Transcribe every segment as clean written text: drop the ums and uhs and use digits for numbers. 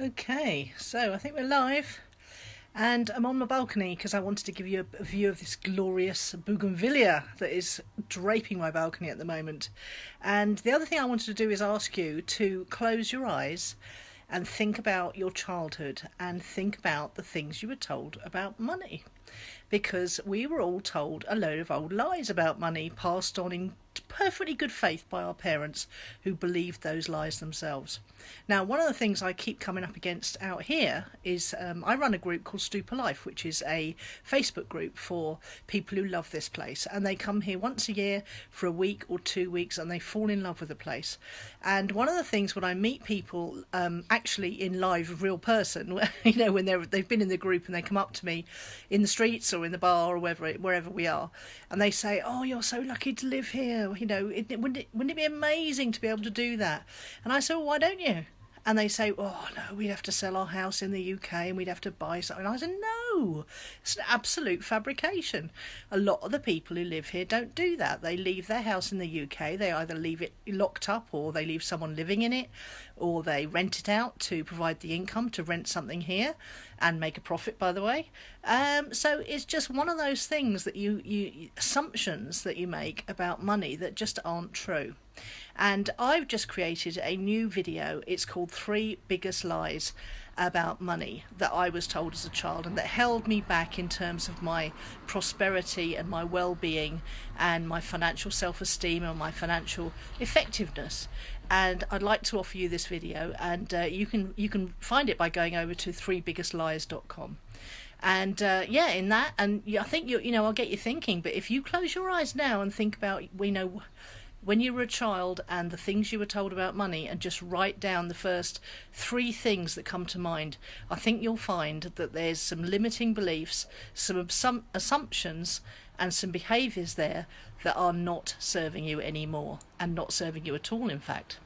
Okay, so I think we're live, and I'm on my balcony because I wanted to give you a view of this glorious bougainvillea that is draping my balcony at the moment. And the other thing I wanted to do is ask you to close your eyes and think about your childhood and think about the things you were told about money. Because we were all told a load of old lies about money, passed on in perfectly good faith by our parents who believed those lies themselves. Now, one of the things I keep coming up against out here is I run a group called Stupa Life, which is a Facebook group for people who love this place, and they come here once a year for a week or 2 weeks and they fall in love with the place. And one of the things when I meet people actually in live real person, when they've been in the group and they come up to me in the streets or in the bar or wherever we are, and they say, "Oh, you're so lucky to live here. Wouldn't it be amazing to be able to do that?" And I say, "Well, why don't you?" And they say, "Oh, no, we'd have to sell our house in the UK and we'd have to buy something." And I said, "No, it's an absolute fabrication. A lot of the people who live here don't do that. They leave their house in the UK. They either leave it locked up or they leave someone living in it, or they rent it out to provide the income to rent something here and make a profit, by the way. So it's just one of those things that you assumptions that you make about money that just aren't true. And I've just created a new video. It's called Three Biggest Lies About Money that I was told as a child and that held me back in terms of my prosperity and my well-being and my financial self-esteem and my financial effectiveness. And I'd like to offer you this video, and you can find it by going over to threebiggestlies.com. And in that, and I think I'll get you thinking. But if you close your eyes now and think about when you were a child and the things you were told about money, and just write down the first three things that come to mind, I think you'll find that there's some limiting beliefs, some assumptions and some behaviours there that are not serving you anymore, and not serving you at all, in fact.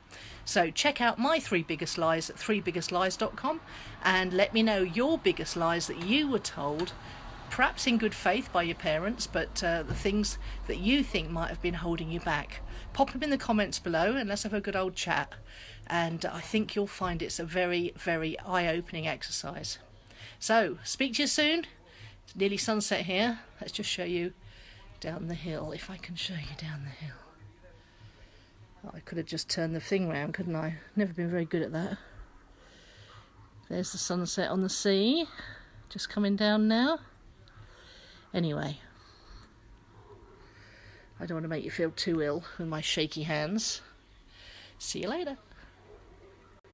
So check out my three biggest lies at threebiggestlies.com and let me know your biggest lies that you were told, perhaps in good faith by your parents, but the things that you think might have been holding you back. Pop them in the comments below and let's have a good old chat. And I think you'll find it's a very, very eye-opening exercise. So, speak to you soon. It's nearly sunset here. Let's just show you down the hill, if I can show you down the hill. Oh, I could have just turned the thing round, couldn't I? Never been very good at that. There's the sunset on the sea, just coming down now. Anyway, I don't want to make you feel too ill with my shaky hands. See you later.